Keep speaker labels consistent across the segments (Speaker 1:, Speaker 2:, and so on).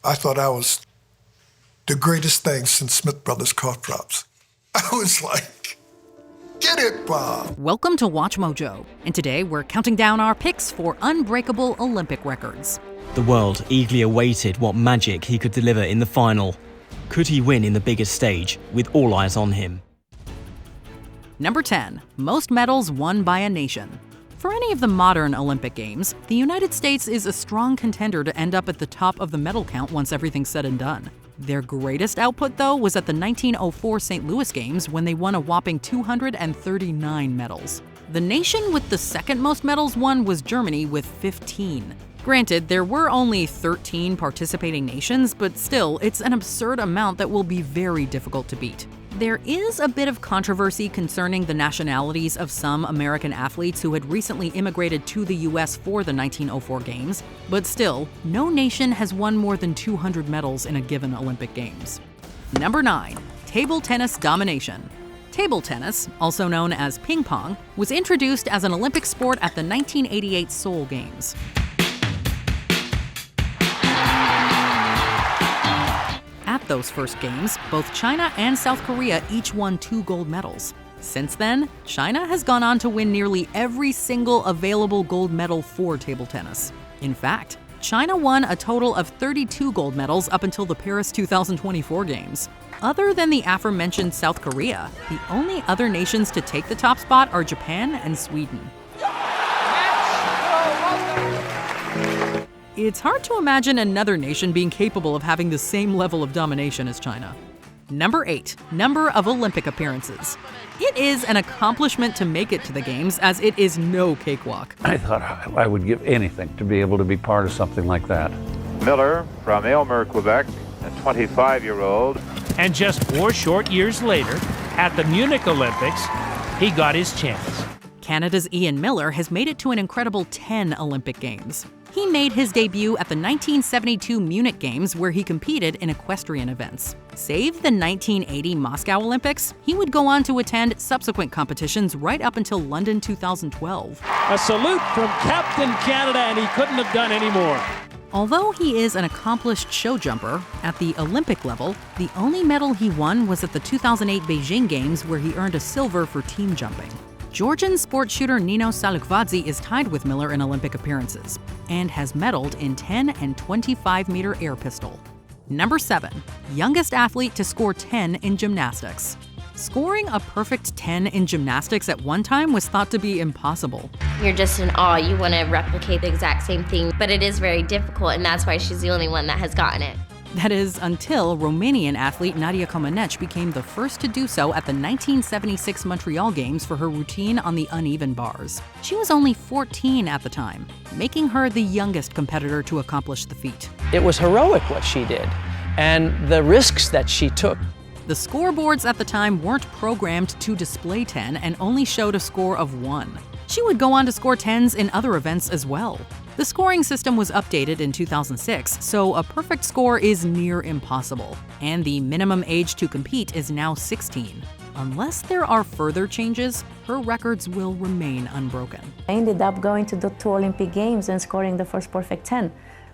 Speaker 1: I thought I was the greatest thing since Smith Brothers cough drops. I was like, get it, Bob.
Speaker 2: Welcome to Watch Mojo, and today we're counting down our picks for Unbreakable Olympic records.
Speaker 3: The world eagerly awaited what magic he could deliver in the final. Could he win in the biggest stage, with all eyes on him?
Speaker 2: Number 10. Most medals won by a nation. For any of the modern Olympic Games, the United States is a strong contender to end up at the top of the medal count once everything's said and done. Their greatest output, though, was at the 1904 St. Louis Games when they won a whopping 239 medals. The nation with the second most medals won was Germany with 15. Granted, there were only 13 participating nations, but still, it's an absurd amount that will be very difficult to beat. There is a bit of controversy concerning the nationalities of some American athletes who had recently immigrated to the U.S. for the 1904 Games, but still, no nation has won more than 200 medals in a given Olympic Games. Number 9. Table tennis domination. Table tennis, also known as ping pong, was introduced as an Olympic sport at the 1988 Seoul Games. At those first games, both China and South Korea each won 2 gold medals. Since then, China has gone on to win nearly every single available gold medal for table tennis. In fact, China won a total of 32 gold medals up until the Paris 2024 Games. Other than the aforementioned South Korea, the only other nations to take the top spot are Japan and Sweden. It's hard to imagine another nation being capable of having the same level of domination as China. Number 8. Number of Olympic appearances. It is an accomplishment to make it to the Games, as it is no cakewalk.
Speaker 4: I thought I would give anything to be able to be part of something like that.
Speaker 5: Miller from Aylmer, Quebec, a 25-year-old.
Speaker 6: And just 4 short years later, at the Munich Olympics, he got his chance.
Speaker 2: Canada's Ian Miller has made it to an incredible 10 Olympic Games. He made his debut at the 1972 Munich Games, where he competed in equestrian events. Save the 1980 Moscow Olympics, he would go on to attend subsequent competitions right up until London 2012.
Speaker 6: A salute from Captain Canada, and he couldn't have done any more.
Speaker 2: Although he is an accomplished show jumper, at the Olympic level, the only medal he won was at the 2008 Beijing Games, where he earned a silver for team jumping. Georgian sport shooter Nino Salukvadze is tied with Miller in Olympic appearances and has medaled in 10 and 25-meter air pistol. Number 7. Youngest athlete to score 10 in gymnastics. Scoring a perfect 10 in gymnastics at one time was thought to be impossible.
Speaker 7: You're just in awe. You want to replicate the exact same thing, but it is very difficult, and that's why she's the only one that has gotten it.
Speaker 2: That is, until Romanian athlete Nadia Comaneci became the first to do so at the 1976 Montreal Games for her routine on the uneven bars. She was only 14 at the time, making her the youngest competitor to accomplish the feat.
Speaker 8: It was heroic what she did, and the risks that she took.
Speaker 2: The scoreboards at the time weren't programmed to display 10 and only showed a score of 1. She would go on to score 10s in other events as well. The scoring system was updated in 2006, so a perfect score is near impossible, and the minimum age to compete is now 16. Unless there are further changes, her records will remain unbroken.
Speaker 9: I ended up going to the 2 Olympic Games and scoring the first perfect 10.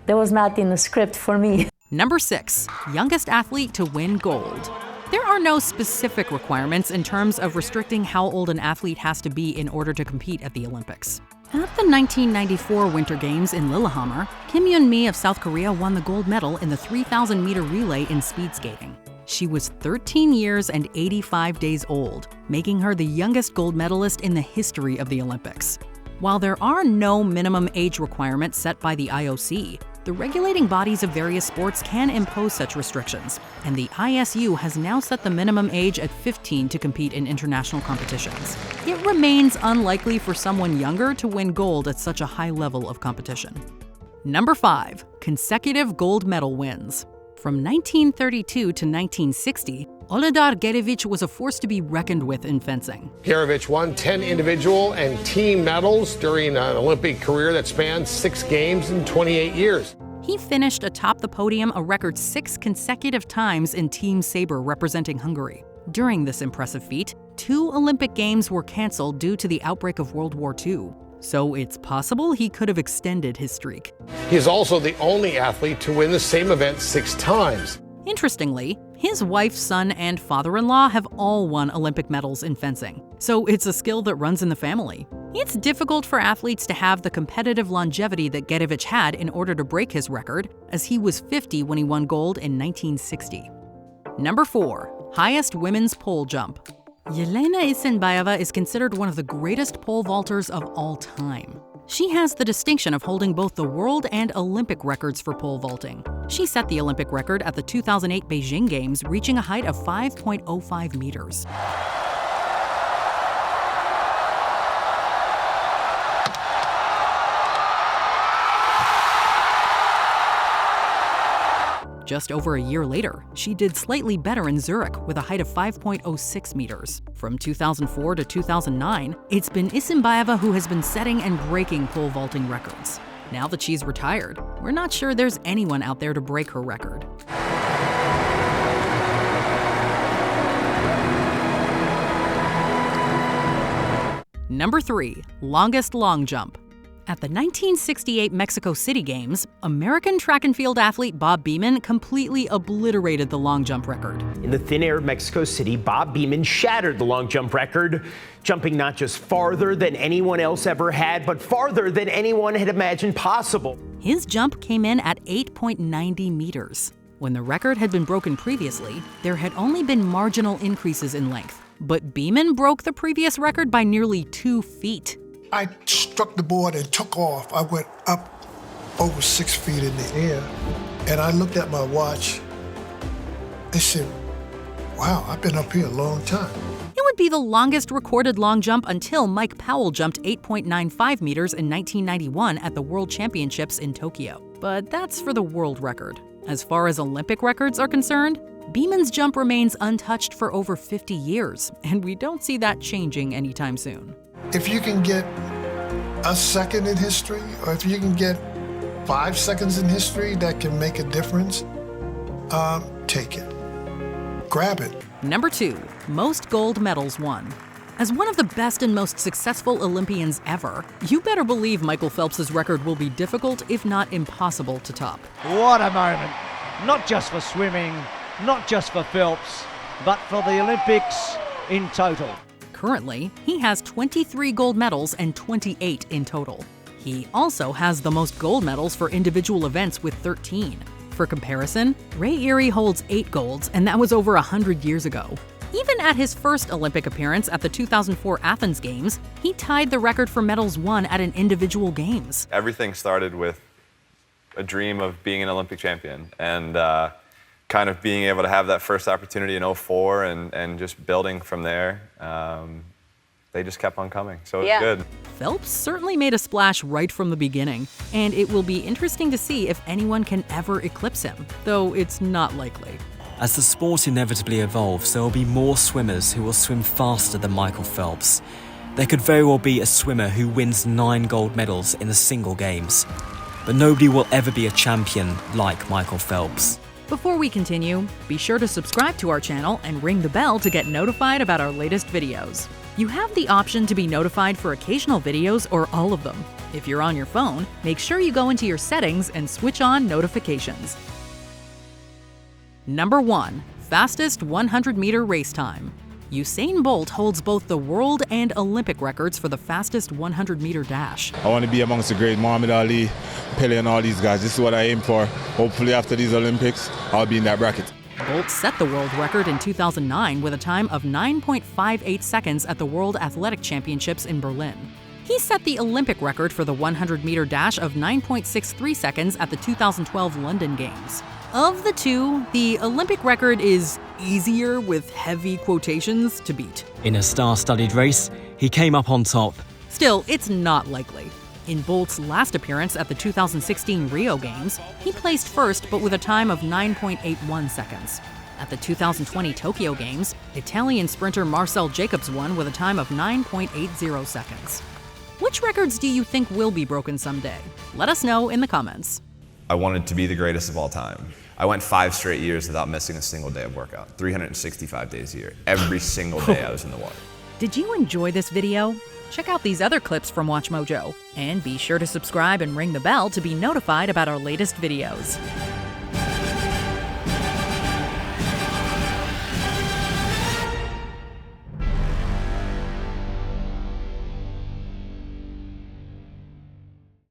Speaker 9: That was not in the script for me.
Speaker 2: Number 6. Youngest athlete to win gold. There are no specific requirements in terms of restricting how old an athlete has to be in order to compete at the Olympics. At the 1994 Winter Games in Lillehammer, Kim Yeon-mi of South Korea won the gold medal in the 3,000-meter relay in speed skating. She was 13 years and 85 days old, making her the youngest gold medalist in the history of the Olympics. While there are no minimum age requirements set by the IOC, the regulating bodies of various sports can impose such restrictions, and the ISU has now set the minimum age at 15 to compete in international competitions. It remains unlikely for someone younger to win gold at such a high level of competition. Number 5. Consecutive gold medal wins. From 1932 to 1960, Oledar Gerevich was a force to be reckoned with in fencing.
Speaker 10: Gerevich won 10 individual and team medals during an Olympic career that spanned 6 games in 28 years.
Speaker 2: He finished atop the podium a record 6 consecutive times in Team Sabre representing Hungary. During this impressive feat, 2 Olympic Games were canceled due to the outbreak of World War II. so it's possible he could have extended his streak.
Speaker 10: He is also the only athlete to win the same event 6 times.
Speaker 2: Interestingly, his wife, son, and father-in-law have all won Olympic medals in fencing, so it's a skill that runs in the family. It's difficult for athletes to have the competitive longevity that Gedevich had in order to break his record, as he was 50 when he won gold in 1960. Number 4. Highest women's pole jump. Yelena Isinbayeva is considered one of the greatest pole vaulters of all time. She has the distinction of holding both the world and Olympic records for pole vaulting. She set the Olympic record at the 2008 Beijing Games, reaching a height of 5.05 meters. Just over a year later, she did slightly better in Zurich with a height of 5.06 meters. From 2004 to 2009, it's been Isinbayeva who has been setting and breaking pole vaulting records. Now that she's retired, we're not sure there's anyone out there to break her record. Number 3. Longest long jump. At the 1968 Mexico City Games, American track and field athlete Bob Beamon completely obliterated the long jump record.
Speaker 11: In the thin air of Mexico City, Bob Beamon shattered the long jump record, jumping not just farther than anyone else ever had, but farther than anyone had imagined possible.
Speaker 2: His jump came in at 8.90 meters. When the record had been broken previously, there had only been marginal increases in length. But Beamon broke the previous record by nearly 2 feet.
Speaker 1: I struck the board and took off. I went up over 6 feet in the air, and I looked at my watch and said, wow, I've been up here a long time.
Speaker 2: It would be the longest recorded long jump until Mike Powell jumped 8.95 meters in 1991 at the World Championships in Tokyo. But that's for the world record. As far as Olympic records are concerned, Beamon's jump remains untouched for over 50 years, and we don't see that changing anytime soon.
Speaker 1: If you can get a second in history, or if you can get 5 seconds in history that can make a difference, take it. Grab it.
Speaker 2: Number 2. Most gold medals won. As one of the best and most successful Olympians ever, you better believe Michael Phelps' record will be difficult, if not impossible, to top.
Speaker 12: What a moment. Not just for swimming, not just for Phelps, but for the Olympics in total.
Speaker 2: Currently, he has 23 gold medals and 28 in total. He also has the most gold medals for individual events with 13. For comparison, Ray Erie holds 8 golds, and that was over 100 years ago. Even at his first Olympic appearance at the 2004 Athens Games, he tied the record for medals won at an individual games.
Speaker 13: Everything started with a dream of being an Olympic champion, and kind of being able to have that first opportunity in 2004 and just building from there. They just kept on coming, so it's good.
Speaker 2: Phelps certainly made a splash right from the beginning, and it will be interesting to see if anyone can ever eclipse him, though it's not likely.
Speaker 3: As the sport inevitably evolves, there will be more swimmers who will swim faster than Michael Phelps. There could very well be a swimmer who wins 9 gold medals in the single games. But nobody will ever be a champion like Michael Phelps.
Speaker 2: Before we continue, be sure to subscribe to our channel and ring the bell to get notified about our latest videos. You have the option to be notified for occasional videos or all of them. If you're on your phone, make sure you go into your settings and switch on notifications. Number 1. Fastest 100-meter race time. Usain Bolt holds both the world and Olympic records for the fastest 100-meter dash.
Speaker 14: I want to be amongst the great Muhammad Ali, Pele, and all these guys. This is what I aim for. Hopefully after these Olympics, I'll be in that bracket.
Speaker 2: Bolt set the world record in 2009 with a time of 9.58 seconds at the World Athletic Championships in Berlin. He set the Olympic record for the 100-meter dash of 9.63 seconds at the 2012 London Games. Of the two, the Olympic record is easier, with heavy quotations, to beat.
Speaker 3: In a star-studded race, he came up on top.
Speaker 2: Still, it's not likely. In Bolt's last appearance at the 2016 Rio Games, he placed first but with a time of 9.81 seconds. At the 2020 Tokyo Games, Italian sprinter Marcel Jacobs won with a time of 9.80 seconds. Which records do you think will be broken someday? Let us know in the comments.
Speaker 15: I wanted to be the greatest of all time. I went 5 straight years without missing a single day of workout, 365 days a year. Every single day I was in the water.
Speaker 2: Did you enjoy this video? Check out these other clips from WatchMojo, and be sure to subscribe and ring the bell to be notified about our latest videos.